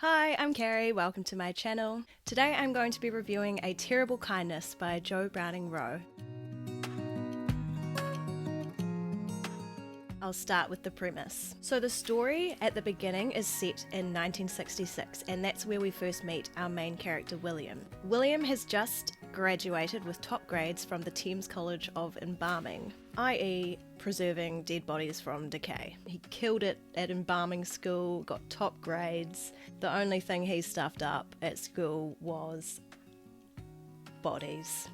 Hi, I'm Carrie, welcome to my channel. Today I'm going to be reviewing A Terrible Kindness by Jo Browning Wroe. I'll start with the premise. So the story at the beginning is set in 1966, and that's where we first meet our main character, William. William has just graduated with top grades from the Thames College of Embalming, i.e. preserving dead bodies from decay. He killed it at embalming school, got top grades. The only thing he stuffed up at school was bodies.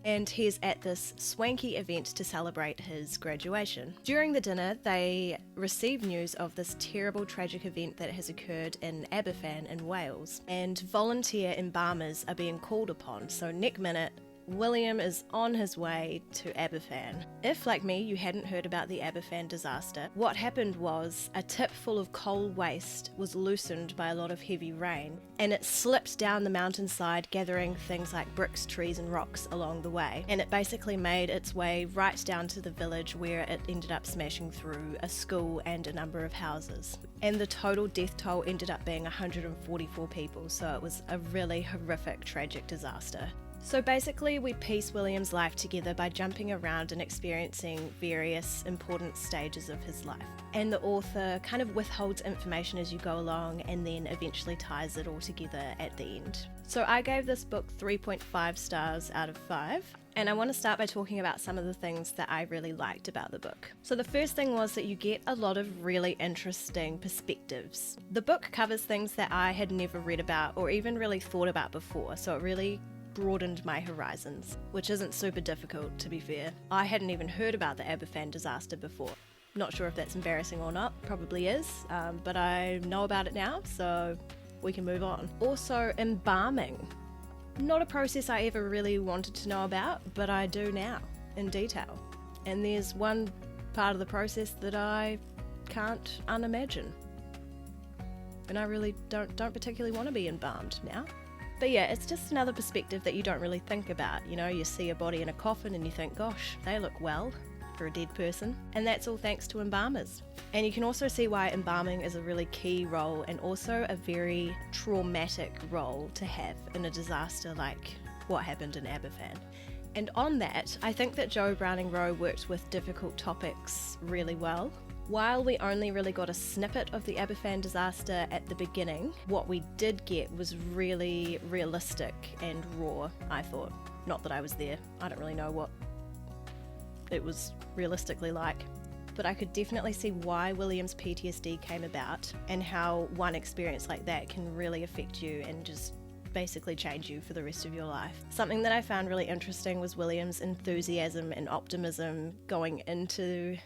And he's at this swanky event to celebrate his graduation. During the dinner, they receive news of this terrible tragic event that has occurred in Aberfan in Wales, and volunteer embalmers are being called upon. So next minute, William is on his way to Aberfan. If, like me, you hadn't heard about the Aberfan disaster, what happened was a tip full of coal waste was loosened by a lot of heavy rain, and it slipped down the mountainside, gathering things like bricks, trees and rocks along the way. And it basically made its way right down to the village, where it ended up smashing through a school and a number of houses. And the total death toll ended up being 144 people, so it was a really horrific, tragic disaster. So basically, we piece William's life together by jumping around and experiencing various important stages of his life. And the author kind of withholds information as you go along and then eventually ties it all together at the end. So I gave this book 3.5 stars out of 5. And I want to start by talking about some of the things that I really liked about the book. So the first thing was that you get a lot of really interesting perspectives. The book covers things that I had never read about or even really thought about before, so it really broadened my horizons, which isn't super difficult, to be fair. I hadn't even heard about the Aberfan disaster before. Not sure if that's embarrassing or not, probably is, but I know about it now, so we can move on. Also, embalming. Not a process I ever really wanted to know about, but I do now, in detail. And there's one part of the process that I can't unimagine. And I really don't particularly want to be embalmed now. But yeah, it's just another perspective that you don't really think about. You know, you see a body in a coffin and you think, gosh, they look well for a dead person. And that's all thanks to embalmers. And you can also see why embalming is a really key role and also a very traumatic role to have in a disaster like what happened in Aberfan. And on that, I think that Jo Browning Wroe worked with difficult topics really well. While we only really got a snippet of the Aberfan disaster at the beginning, what we did get was really realistic and raw, I thought. Not that I was there, I don't really know what it was realistically like. But I could definitely see why William's PTSD came about and how one experience like that can really affect you and just basically change you for the rest of your life. Something that I found really interesting was William's enthusiasm and optimism going into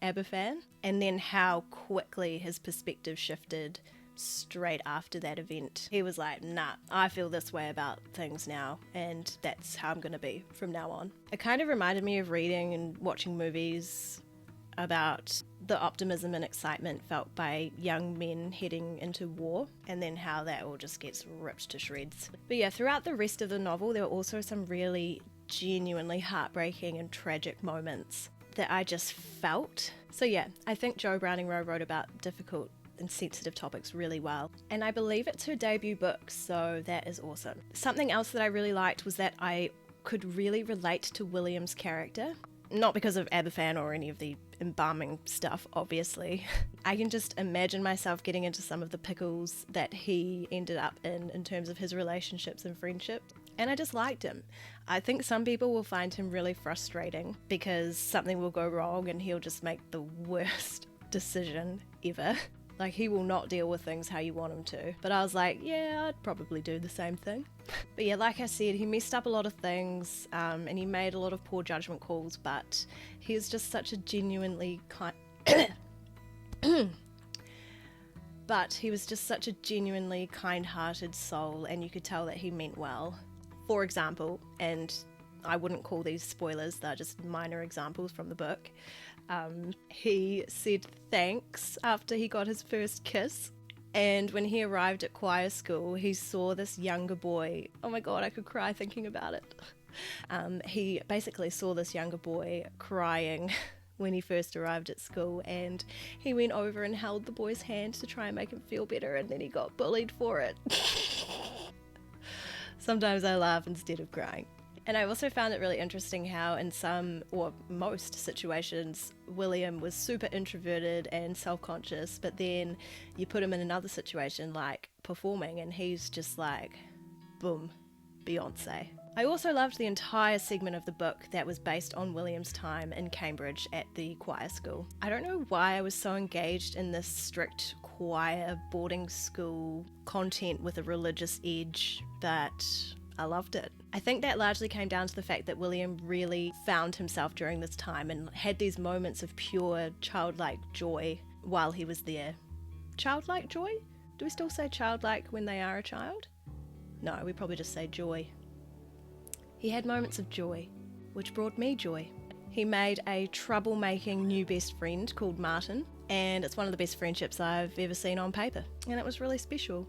Aberfan, and then how quickly his perspective shifted straight after that event. He was like, nah, I feel this way about things now, and that's how I'm gonna be from now on. It kind of reminded me of reading and watching movies about the optimism and excitement felt by young men heading into war, and then how that all just gets ripped to shreds. But yeah, throughout the rest of the novel, there were also some really genuinely heartbreaking and tragic moments that I just felt. So yeah, I think Jo Browning Wroe wrote about difficult and sensitive topics really well. And I believe it's her debut book, so that is awesome. Something else that I really liked was that I could really relate to William's character. Not because of Aberfan or any of the embalming stuff, obviously. I can just imagine myself getting into some of the pickles that he ended up in terms of his relationships and friendships. And I just liked him. I think some people will find him really frustrating because something will go wrong and he'll just make the worst decision ever. Like, he will not deal with things how you want him to. But I was like, yeah, I'd probably do the same thing. But yeah, like I said, he messed up a lot of things, and he made a lot of poor judgment calls, but he was just such a genuinely kind-hearted soul, and you could tell that he meant well. For example, and I wouldn't call these spoilers, they're just minor examples from the book, he said thanks after he got his first kiss. And when he arrived at choir school, he saw this younger boy. Oh my god, I could cry thinking about it. He basically saw this younger boy crying when he first arrived at school, and he went over and held the boy's hand to try and make him feel better, and then he got bullied for it. Sometimes I laugh instead of crying. And I also found it really interesting how in some or most situations William was super introverted and self-conscious, but then you put him in another situation like performing and he's just like, boom, Beyonce. I also loved the entire segment of the book that was based on William's time in Cambridge at the choir school. I don't know why I was so engaged in this strict choir boarding school content with a religious edge, but I loved it. I think that largely came down to the fact that William really found himself during this time and had these moments of pure childlike joy while he was there. Childlike joy? Do we still say childlike when they are a child? No, we probably just say joy. He had moments of joy, which brought me joy. He made a troublemaking new best friend called Martin, and it's one of the best friendships I've ever seen on paper, and it was really special.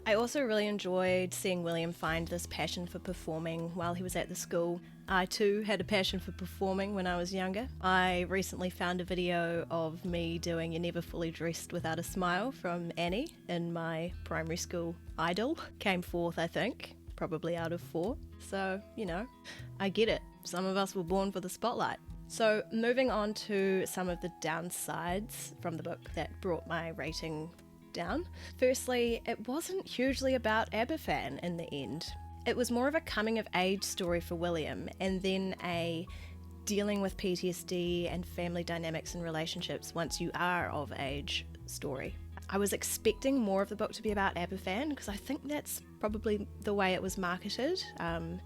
I also really enjoyed seeing William find this passion for performing while he was at the school. I too had a passion for performing when I was younger. I recently found a video of me doing You're Never Fully Dressed Without a Smile from Annie in my primary school idol. Came fourth, I think, probably out of 4. So, you know, I get it. Some of us were born for the spotlight. So moving on to some of the downsides from the book that brought my rating down. Firstly, it wasn't hugely about Aberfan in the end. It was more of a coming of age story for William and then a dealing with PTSD and family dynamics and relationships once you are of age story. I was expecting more of the book to be about Aberfan because I think that's probably the way it was marketed, and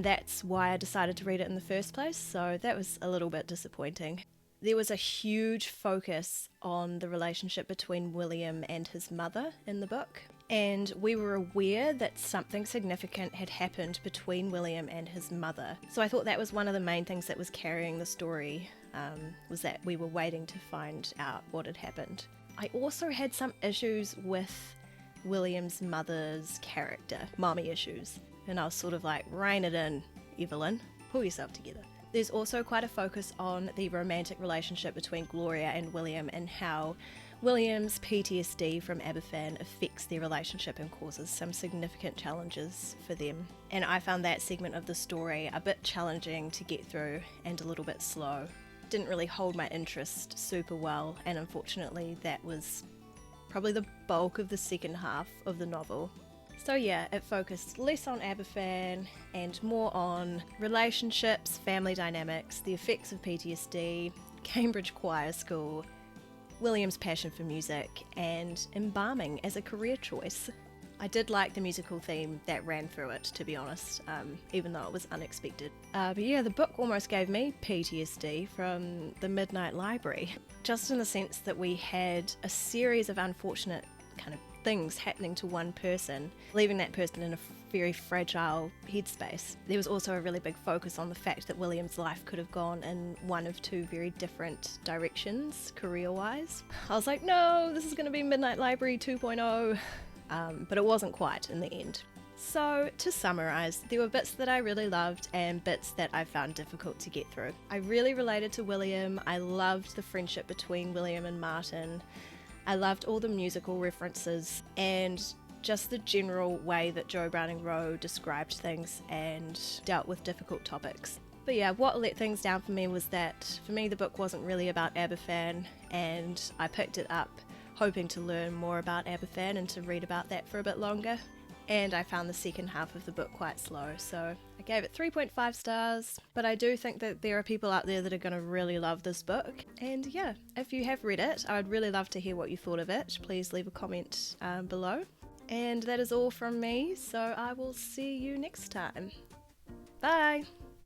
that's why I decided to read it in the first place, so that was a little bit disappointing. There was a huge focus on the relationship between William and his mother in the book, and we were aware that something significant had happened between William and his mother. So I thought that was one of the main things that was carrying the story, was that we were waiting to find out what had happened. I also had some issues with William's mother's character, mommy issues, and I was sort of like, rein it in, Evelyn, pull yourself together. There's also quite a focus on the romantic relationship between Gloria and William and how William's PTSD from Aberfan affects their relationship and causes some significant challenges for them. And I found that segment of the story a bit challenging to get through and a little bit slow. Didn't really hold my interest super well, and unfortunately that was probably the bulk of the second half of the novel. So yeah, it focused less on Aberfan and more on relationships, family dynamics, the effects of PTSD, Cambridge Choir School, William's passion for music, and embalming as a career choice. I did like the musical theme that ran through it, to be honest, even though it was unexpected. But yeah, the book almost gave me PTSD from the Midnight Library, just in the sense that we had a series of unfortunate kind of things happening to one person, leaving that person in a very fragile headspace. There was also a really big focus on the fact that William's life could have gone in one of 2 very different directions, career-wise. I was like, no, this is going to be Midnight Library 2.0, but it wasn't quite in the end. So, to summarise, there were bits that I really loved and bits that I found difficult to get through. I really related to William. I loved the friendship between William and Martin. I loved all the musical references and just the general way that Jo Browning Wroe described things and dealt with difficult topics. But yeah, what let things down for me was that for me the book wasn't really about Aberfan, and I picked it up hoping to learn more about Aberfan and to read about that for a bit longer. And I found the second half of the book quite slow, so I gave it 3.5 stars, but I do think that there are people out there that are going to really love this book. And yeah, if you have read it, I would really love to hear what you thought of it. Please leave a comment below. And that is all from me, so I will see you next time. Bye!